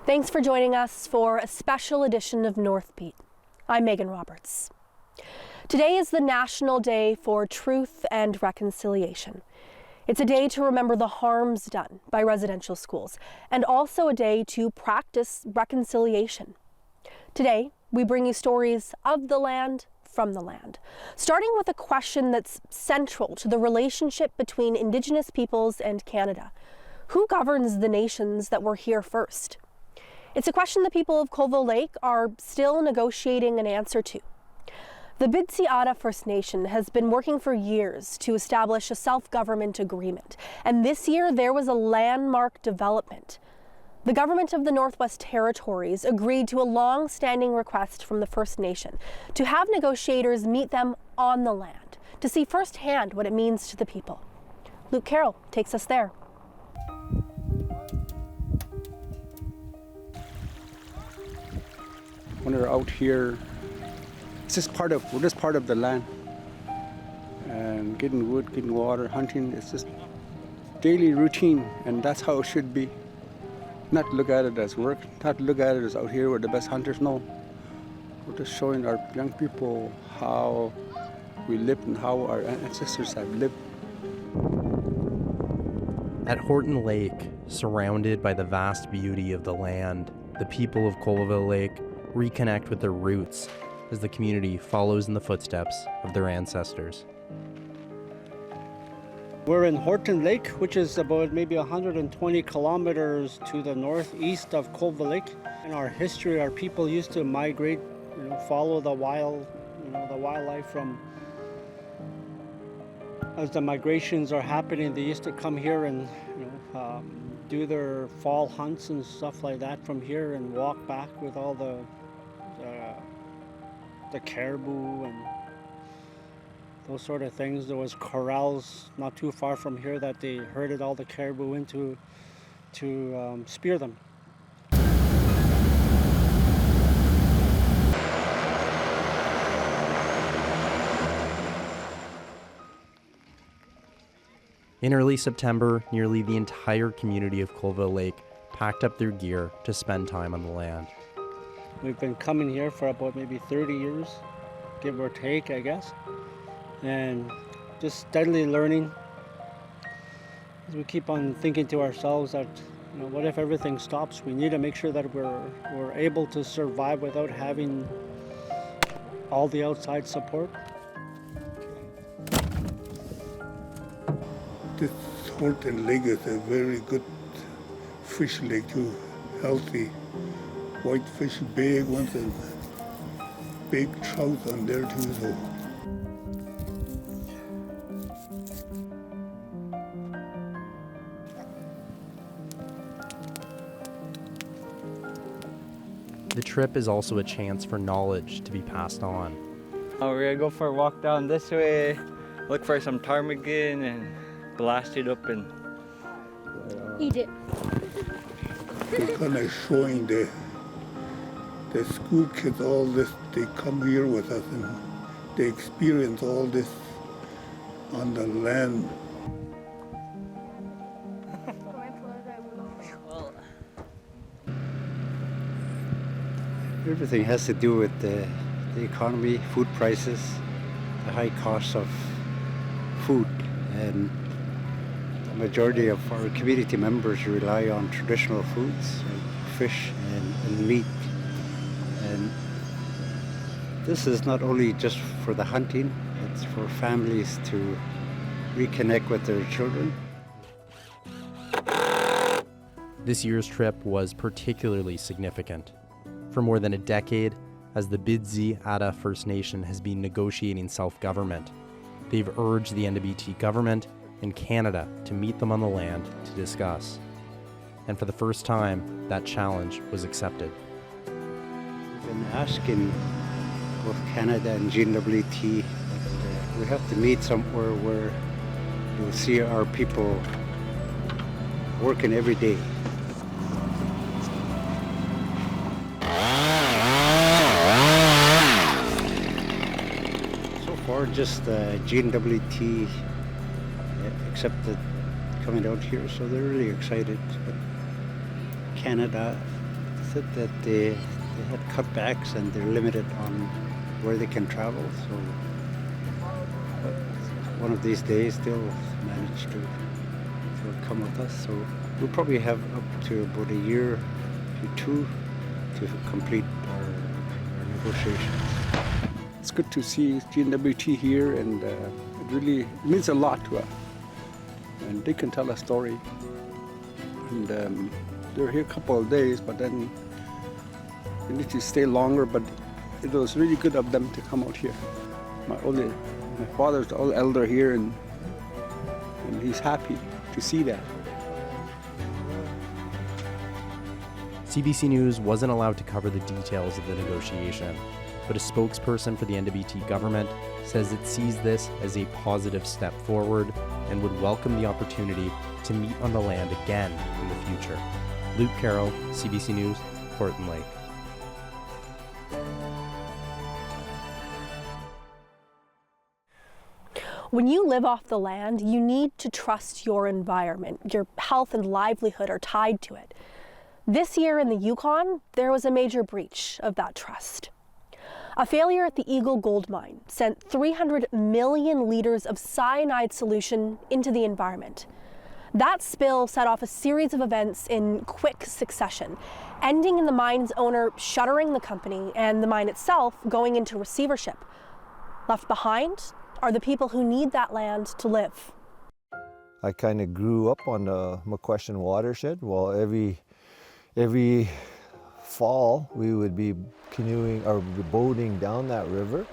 Thanks for joining us for a special edition of Northbeat. I'm Megan Roberts. Today is the National Day for Truth and Reconciliation. It's a day to remember the harms done by residential schools, and also a day to practice reconciliation. Today, we bring you stories of the land, from the land, starting with a question that's central to the relationship between Indigenous peoples and Canada. Who governs the nations that were here first? It's a question the people of Colville Lake are still negotiating an answer to. The Bidsi-Ada First Nation has been working for years to establish a self-government agreement, and this year there was a landmark development. The government of the Northwest Territories agreed to a long-standing request from the First Nation to have negotiators meet them on the land to see firsthand what it means to the people. Luke Carroll takes us there. When we're out here, we're just part of the land. And getting wood, getting water, hunting, it's just daily routine, and that's how it should be. Not look at it as work, not look at it as out here we're the best hunters, no. We're just showing our young people how we lived and how our ancestors have lived. At Horton Lake, surrounded by the vast beauty of the land, the people of Colville Lake reconnect with their roots as the community follows in the footsteps of their ancestors. We're in Horton Lake, which is about maybe 120 kilometers to the northeast of Colville Lake. In our history, our people used to migrate, follow the wildlife from. As the migrations are happening, they used to come here and do their fall hunts and stuff like that from here, and walk back with all the caribou and those sort of things. There was corrals not too far from here that they herded all the caribou into to spear them. In early September, nearly the entire community of Colville Lake packed up their gear to spend time on the land. We've been coming here for about maybe 30 years, give or take, I guess, and just steadily learning. As we keep on thinking to ourselves that, what if everything stops? We need to make sure that we're able to survive without having all the outside support. This Horton Lake is a very good fish lake too, healthy. White fish, big ones, and big trout on there too. So. The trip is also a chance for knowledge to be passed on. We're gonna go for a walk down this way, look for some ptarmigan, and blast it up and Eat it. We're kind of showing the school kids all this. They come here with us and they experience all this on the land. Everything has to do with the economy, food prices, the high cost of food, and the majority of our community members rely on traditional foods like fish and meat. And this is not only just for the hunting, it's for families to reconnect with their children. This year's trip was particularly significant. For more than a decade, as the Bidsi-Ada First Nation has been negotiating self-government, they've urged the NWT government and Canada to meet them on the land to discuss. And for the first time, that challenge was accepted. We've been asking both Canada and GNWT that we have to meet somewhere where you'll see our people working every day. So far, just GNWT accepted coming out here, so they're really excited. But Canada it that they had cutbacks and they're limited on where they can travel. So but one of these days they'll manage to come with us. So we'll probably have up to about a year to two to complete our negotiations. It's good to see GNWT here, and it really means a lot to us. And they can tell a story. And they're here a couple of days, but then we need to stay longer. But it was really good of them to come out here. My father's the old elder here, and he's happy to see that. CBC News wasn't allowed to cover the details of the negotiation, but a spokesperson for the NWT government says it sees this as a positive step forward and would welcome the opportunity to meet on the land again in the future. Luke Carroll, CBC News, Horton Lake. When you live off the land, you need to trust your environment. Your health and livelihood are tied to it. This year in the Yukon, there was a major breach of that trust. A failure at the Eagle gold mine sent 300 million liters of cyanide solution into the environment. That spill set off a series of events in quick succession, ending in the mine's owner shuttering the company and the mine itself going into receivership. Left behind are the people who need that land to live. I kind of grew up on the McQuestion watershed. Well, every fall we would be canoeing or boating down that river,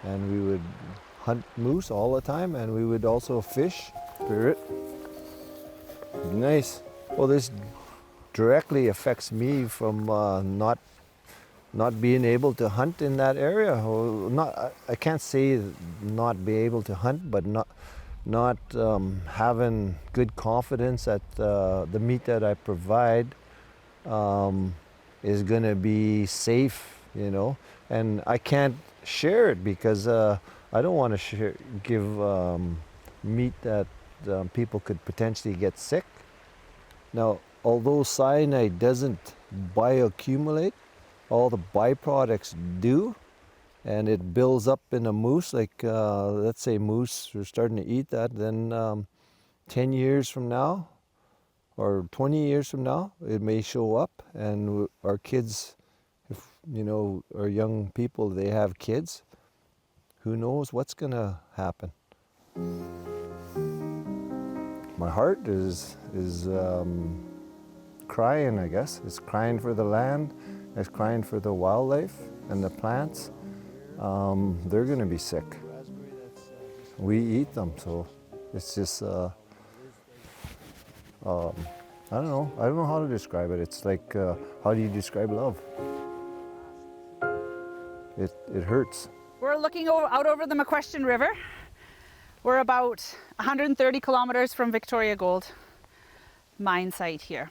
and we would hunt moose all the time, and we would also fish. Spirit. Nice. Well, this directly affects me from not being able to hunt in that area. Well, I can't say not be able to hunt, but not having good confidence that the meat that I provide is going to be safe, you know. And I can't share it because I don't want to give meat that people could potentially get sick. Now, although cyanide doesn't bioaccumulate, all the byproducts do, and it builds up in a moose. Like let's say moose are starting to eat that, then 10 years from now or 20 years from now, it may show up, and our kids, if you know, our young people, they have kids, who knows what's gonna happen. My heart is crying, I guess. It's crying for the land, it's crying for the wildlife and the plants. They're gonna be sick. We eat them, so it's just, I don't know how to describe it. It's like, how do you describe love? It hurts. We're looking out over the McQuestion River. We're about 130 kilometers from Victoria Gold mine site here.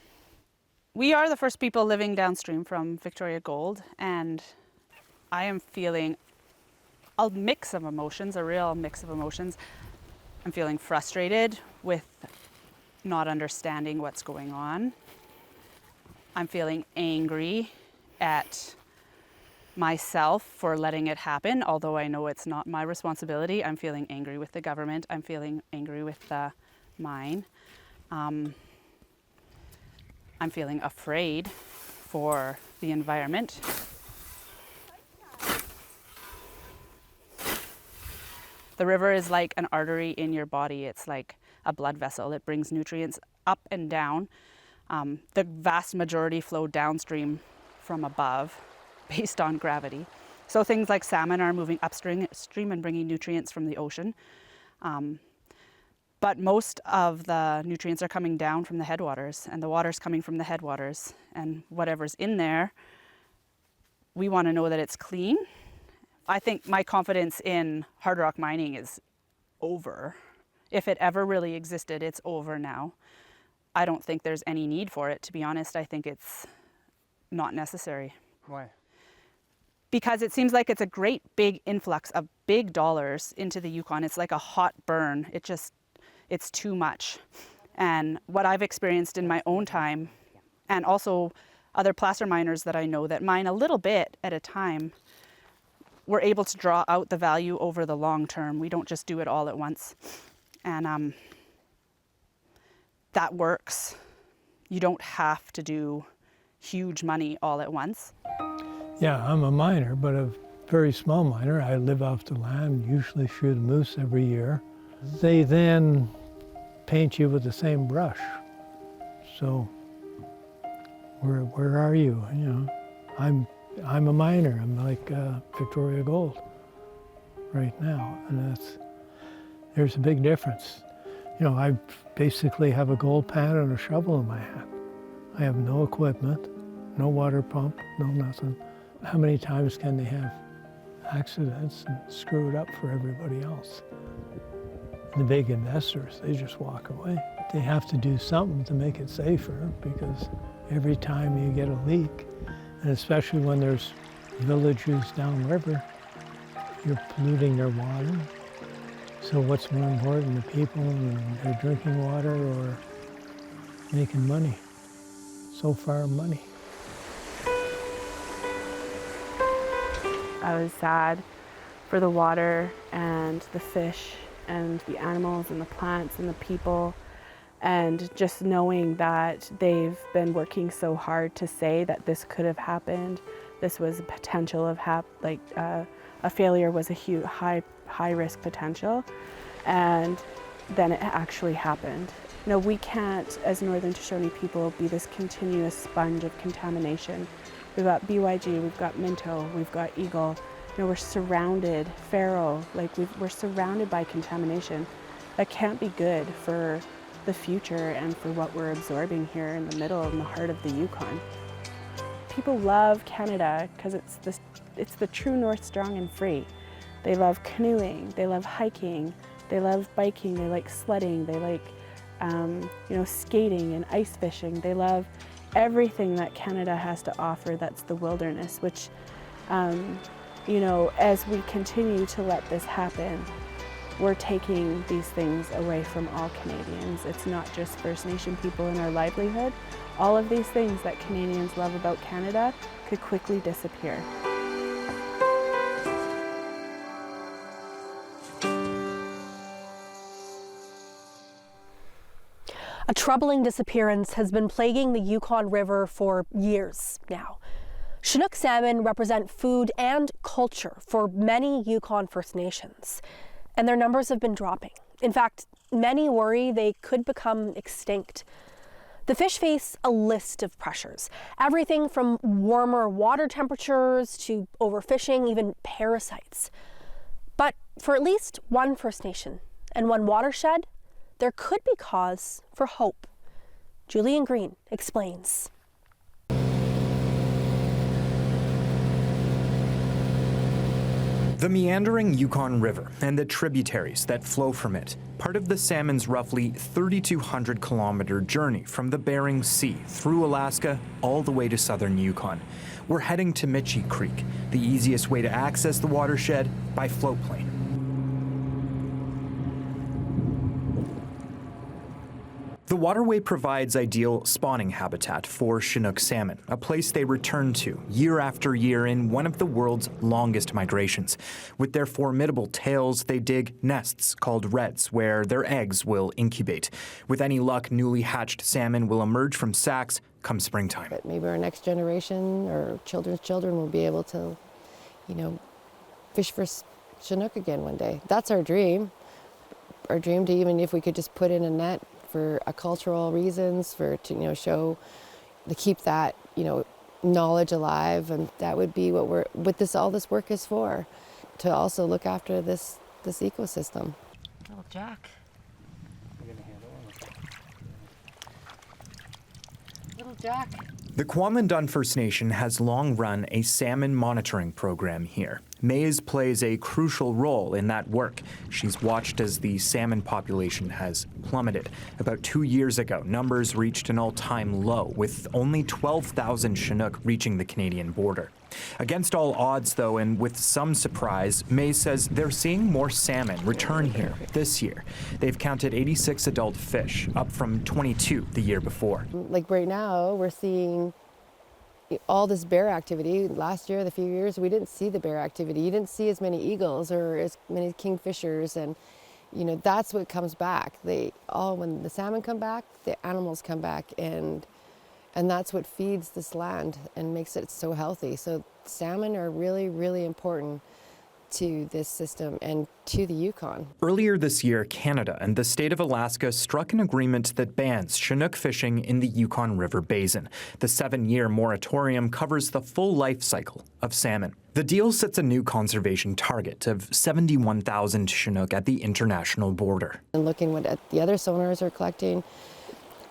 We are the first people living downstream from Victoria Gold, and I am feeling a mix of emotions, a real mix of emotions. I'm feeling frustrated with not understanding what's going on. I'm feeling angry at myself for letting it happen, although I know it's not my responsibility. I'm feeling angry with the government. I'm feeling angry with the mine. I'm feeling afraid for the environment. The river is like an artery in your body. It's like a blood vessel. It brings nutrients up and down. The vast majority flow downstream from above based on gravity. So things like salmon are moving upstream and bringing nutrients from the ocean. But most of the nutrients are coming down from the headwaters, and the water's coming from the headwaters, and whatever's in there, we want to know that it's clean. I think my confidence in hard rock mining is over. If it ever really existed, it's over now. I don't think there's any need for it, to be honest. I think it's not necessary. Why? Because it seems like it's a great big influx of big dollars into the Yukon. It's like a hot burn. It's too much. And what I've experienced in my own time, and also other placer miners that I know that mine a little bit at a time, we're able to draw out the value over the long term. We don't just do it all at once. And that works. You don't have to do huge money all at once. Yeah, I'm a miner, but a very small miner. I live off the land, usually shoot a moose every year. They then paint you with the same brush. So where are you? You know, I'm a miner. I'm like Victoria Gold right now, and there's a big difference. You know, I basically have a gold pan and a shovel in my hand. I have no equipment, no water pump, no nothing. How many times can they have accidents and screw it up for everybody else? And the big investors, they just walk away. They have to do something to make it safer, because every time you get a leak, and especially when there's villages downriver, you're polluting their water. So what's more important, the people and their drinking water, or making money? So far, money. I was sad for the water and the fish and the animals and the plants and the people, and just knowing that they've been working so hard to say that this could have happened. This was a potential of a failure was a huge high risk potential, and then it actually happened. You know, we can't, as Northern Shoshone people, be this continuous sponge of contamination. We've got BYG, we've got Minto, we've got Eagle. You know, we're surrounded, Faro, we're surrounded by contamination. That can't be good for the future and for what we're absorbing here in the middle, in the heart of the Yukon. People love Canada because it's the true north, strong and free. They love canoeing, they love hiking, they love biking, they like sledding, they like skating and ice fishing. They love everything that Canada has to offer that's the wilderness, which, as we continue to let this happen, we're taking these things away from all Canadians. It's not just First Nation people and our livelihood. All of these things that Canadians love about Canada could quickly disappear. A troubling disappearance has been plaguing the Yukon River for years now. Chinook salmon represent food and culture for many Yukon First Nations, and their numbers have been dropping. In fact, many worry they could become extinct. The fish face a list of pressures, everything from warmer water temperatures to overfishing, even parasites. But for at least one First Nation and one watershed, there could be cause for hope. Julian Green explains. The meandering Yukon River and the tributaries that flow from it, part of the salmon's roughly 3,200 kilometer journey from the Bering Sea through Alaska all the way to southern Yukon. We're heading to Michi Creek, the easiest way to access the watershed by float plane. The waterway provides ideal spawning habitat for Chinook salmon, a place they return to year after year in one of the world's longest migrations. With their formidable tails, they dig nests called redds, where their eggs will incubate. With any luck, newly hatched salmon will emerge from sacks come springtime. But maybe our next generation or children's children will be able to, fish for Chinook again one day. That's our dream. Our dream to, even if we could just put in a net for cultural reasons, to keep that knowledge alive, and that would be what all this work is for, to also look after this ecosystem. Little Jack. Little Jack. The Kwamandun First Nation has long run a salmon monitoring program here. Mays plays a crucial role in that work. She's watched as the salmon population has plummeted. About 2 years ago, numbers reached an all-time low, with only 12,000 Chinook reaching the Canadian border. Against all odds, though, and with some surprise, Mays says they're seeing more salmon return here this year. They've counted 86 adult fish, up from 22 the year before. Like right now, we're seeing all this bear activity. Last year, the few years, we didn't see the bear activity. You didn't see as many eagles or as many kingfishers, and that's what comes back. When the salmon come back, the animals come back, and that's what feeds this land and makes it so healthy. So salmon are really, really important to this system and to the Yukon. Earlier this year, Canada and the state of Alaska struck an agreement that bans Chinook fishing in the Yukon River Basin. The 7-year moratorium covers the full life cycle of salmon. The deal sets a new conservation target of 71,000 Chinook at the international border. And looking what the other sonars are collecting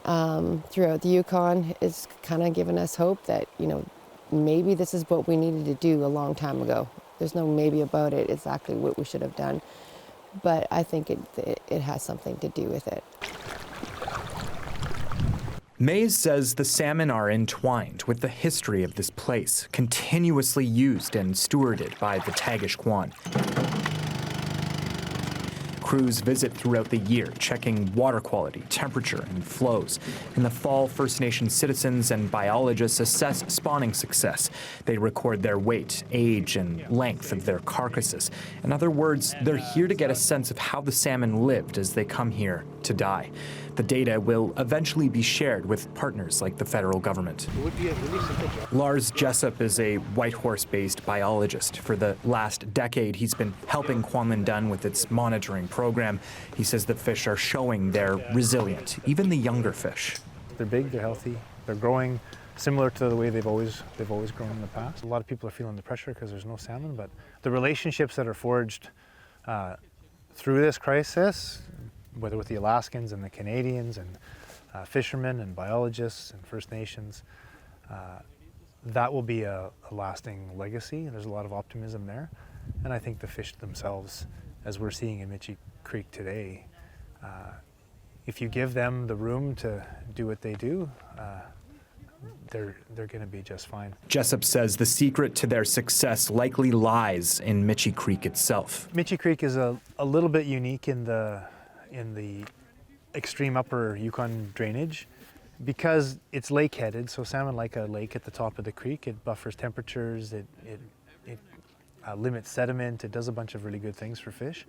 throughout the Yukon is kind of giving us hope that, maybe this is what we needed to do a long time ago. There's no maybe about it, exactly what we should have done. But I think it has something to do with it. Mays says the salmon are entwined with the history of this place, continuously used and stewarded by the Tagish-Kwan. Crews visit throughout the year, checking water quality, temperature, and flows. In the fall, First Nation citizens and biologists assess spawning success. They record their weight, age, and length of their carcasses. In other words, they're here to get a sense of how the salmon lived as they come here to die. The data will eventually be shared with partners like the federal government. Lars Jessup is a Whitehorse-based biologist. For the last decade, he's been helping Kwanlin Dun with its monitoring program. He says the fish are showing they're resilient, even the younger fish. They're big, they're healthy, they're growing similar to the way they've always grown in the past. A lot of people are feeling the pressure because there's no salmon, but the relationships that are forged through this crisis, whether with the Alaskans and the Canadians and fishermen and biologists and First Nations, that will be a lasting legacy. There's a lot of optimism there. And I think the fish themselves, as we're seeing in Mitchie Creek today, if you give them the room to do what they do, they're going to be just fine. Jessup says the secret to their success likely lies in Mitchie Creek itself. Mitchie Creek is a little bit unique in the extreme upper Yukon drainage because it's lake-headed, so salmon like a lake at the top of the creek. It buffers temperatures, it limits sediment, it does a bunch of really good things for fish.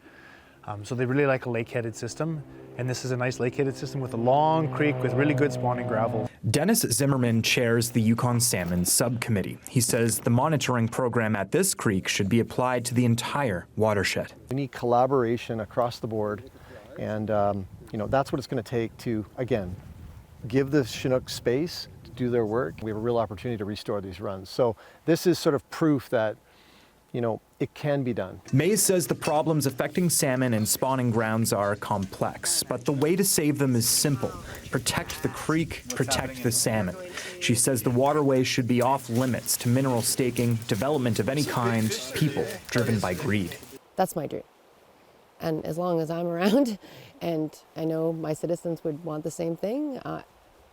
So they really like a lake-headed system, and this is a nice lake-headed system with a long creek with really good spawning gravel. Dennis Zimmerman chairs the Yukon Salmon Subcommittee. He says the monitoring program at this creek should be applied to the entire watershed. We need collaboration across the board, and that's what it's going to take to, again, give the Chinook space to do their work. We have a real opportunity to restore these runs. So this is sort of proof that it can be done. Mays says the problems affecting salmon and spawning grounds are complex, but the way to save them is simple. Protect the creek, protect the salmon. She says the waterway should be off limits to mineral staking, development of any kind, people driven by greed. That's my dream. And as long as I'm around, and I know my citizens would want the same thing,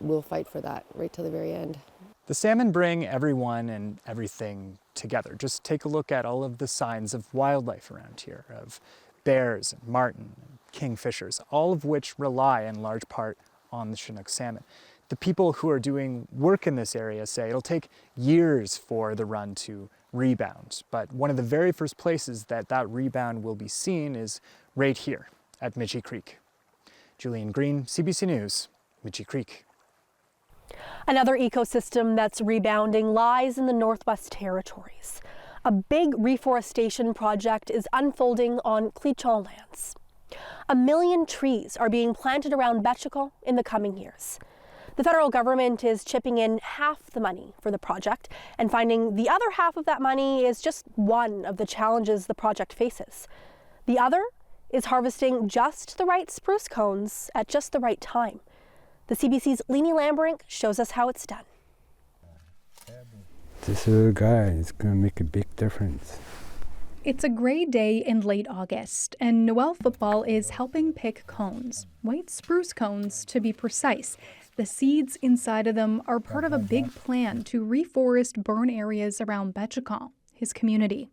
we'll fight for that right till the very end. The salmon bring everyone and everything together. Just take a look at all of the signs of wildlife around here, of bears, and marten, and kingfishers, all of which rely in large part on the Chinook salmon. The people who are doing work in this area say it'll take years for the run to rebound, but one of the very first places that rebound will be seen is right here at Mitchie Creek. Julian Green, CBC News, Mitchie Creek. Another ecosystem that's rebounding lies in the Northwest Territories. A big reforestation project is unfolding on Cleachon lands. 1 million trees are being planted around Betchikal in the coming years. The federal government is chipping in half the money for the project, and finding the other half of that money is just one of the challenges the project faces. The other is harvesting just the right spruce cones at just the right time. The CBC's Leanie Lambrink shows us how it's done. This little guy is going to make a big difference. It's a gray day in late August, and Noel Football is helping pick cones, white spruce cones to be precise. The seeds inside of them are part of a big plan to reforest burn areas around Betchikal, his community.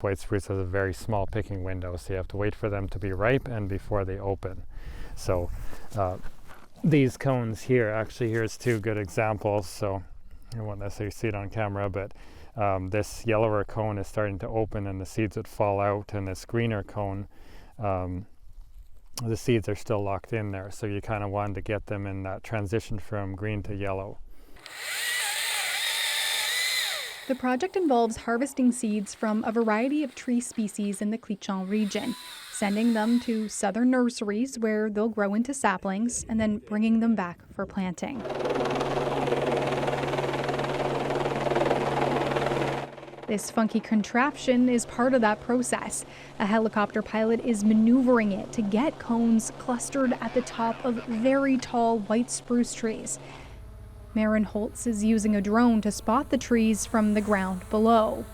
White spruce has a very small picking window, so you have to wait for them to be ripe and before they open. So these cones here, actually here's two good examples. So you won't necessarily see it on camera, but this yellower cone is starting to open and the seeds would fall out, and this greener cone, the seeds are still locked in there. So you kind of wanted to get them in that transition from green to yellow. The project involves harvesting seeds from a variety of tree species in the Clichan region, sending them to southern nurseries where they'll grow into saplings, and then bringing them back for planting. This funky contraption is part of that process. A helicopter pilot is maneuvering it to get cones clustered at the top of very tall white spruce trees. Maren Holtz is using a drone to spot the trees from the ground below.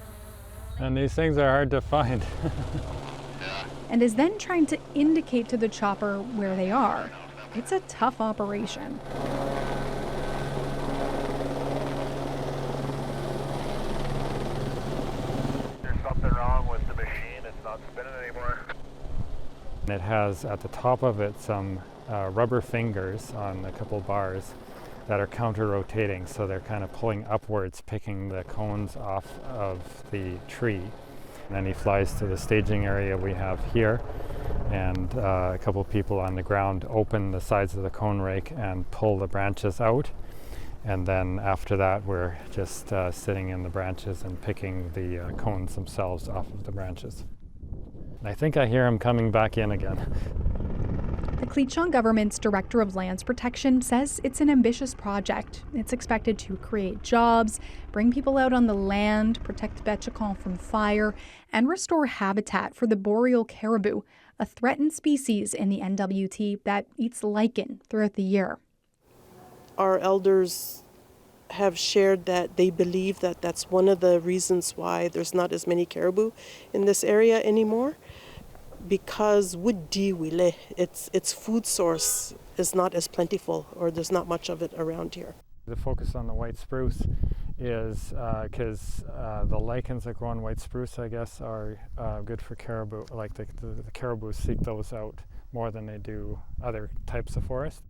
And these things are hard to find. And is then trying to indicate to the chopper where they are. It's a tough operation. There's something wrong with the machine. It's not spinning anymore. It has at the top of it some rubber fingers on a couple bars that are counter-rotating, so they're kind of pulling upwards, picking the cones off of the tree. And then he flies to the staging area we have here, and a couple people on the ground open the sides of the cone rake and pull the branches out. And then after that, we're just sitting in the branches and picking the cones themselves off of the branches. And I think I hear him coming back in again. The Clichan government's Director of Lands Protection says it's an ambitious project. It's expected to create jobs, bring people out on the land, protect Betchakon from fire, and restore habitat for the boreal caribou, a threatened species in the NWT that eats lichen throughout the year. Our elders have shared that they believe that that's one of the reasons why there's not as many caribou in this area anymore. Because its food source is not as plentiful, or there's not much of it around here. The focus on the white spruce is because the lichens that grow on white spruce, I guess, are good for caribou. Like the caribou seek those out more than they do other types of forest.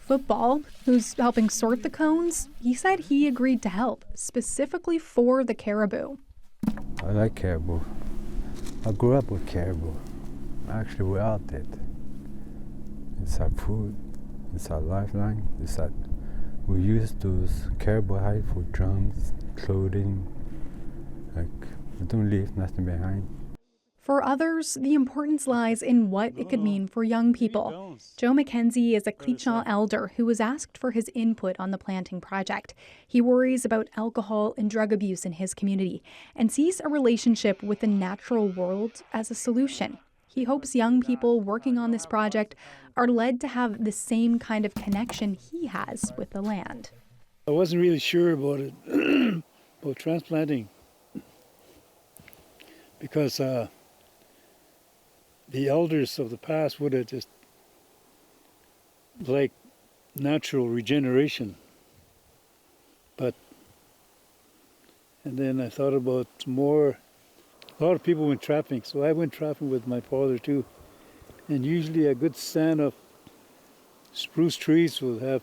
Football, who's helping sort the cones, he said he agreed to help, specifically for the caribou. I like caribou. I grew up with caribou. Actually, without it, it's our food, it's our lifeline. It's that we use those caribou hide for drums, clothing. Like, we don't leave nothing behind. For others, the importance lies in what it could mean for young people. Joe McKenzie is a Clichan elder who was asked for his input on the planting project. He worries about alcohol and drug abuse in his community and sees a relationship with the natural world as a solution. He hopes young people working on this project are led to have the same kind of connection he has with the land. I wasn't really sure about it, about transplanting, because the elders of the past would have just liked natural regeneration. And then I thought about more. A lot of people went trapping, so I went trapping with my father too. And usually a good stand of spruce trees will have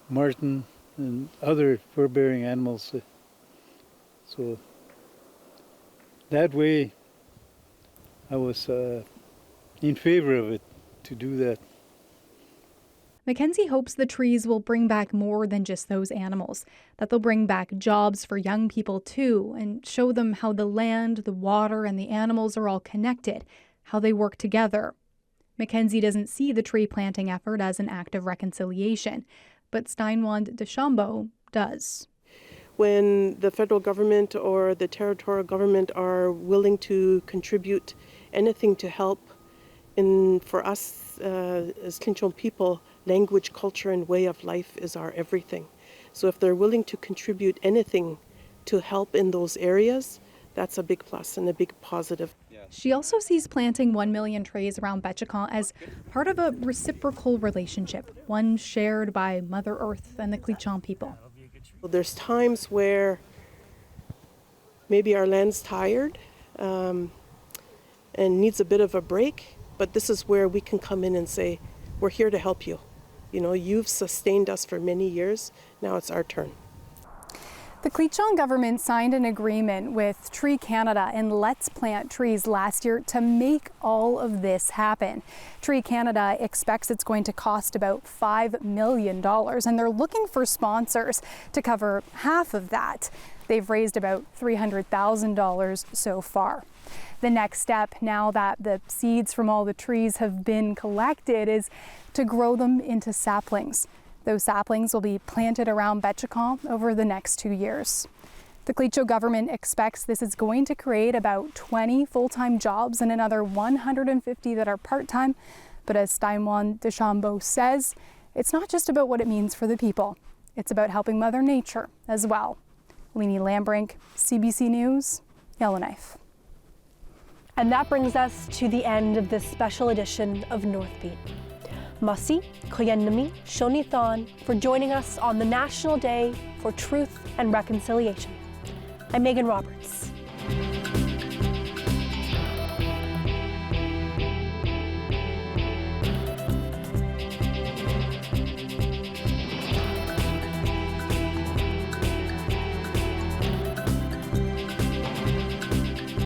marten and other fur-bearing animals. So that way I was in favor of it, to do that. McKenzie hopes the trees will bring back more than just those animals, that they'll bring back jobs for young people too, and show them how the land, the water, and the animals are all connected, how they work together. McKenzie doesn't see the tree planting effort as an act of reconciliation, but Steinwand Deschambault does. When the federal government or the territorial government are willing to contribute anything to help, for us as Clinchon people, language, culture, and way of life is our everything. So if they're willing to contribute anything to help in those areas, that's a big plus and a big positive. She also sees planting 1 million trees around Betchakon as part of a reciprocal relationship, one shared by Mother Earth and the Clichan people. There's times where maybe our land's tired and needs a bit of a break, but this is where we can come in and say, we're here to help you. You know, you've sustained us for many years. Now it's our turn. The Cleachon government signed an agreement with Tree Canada and Let's Plant Trees last year to make all of this happen. Tree Canada expects it's going to cost about $5 million, and they're looking for sponsors to cover half of that. They've raised about $300,000 so far. The next step, now that the seeds from all the trees have been collected, is to grow them into saplings. Those saplings will be planted around Betchicon over the next 2 years. The Cleachon government expects this is going to create about 20 full-time jobs and another 150 that are part-time. But as Steinwan Deschambault says, it's not just about what it means for the people. It's about helping Mother Nature as well. Leanie Lambrink, CBC News, Yellowknife. And that brings us to the end of this special edition of Northbeat. Masi, Koyenami, Shonithon for joining us on the National Day for Truth and Reconciliation. I'm Megan Roberts.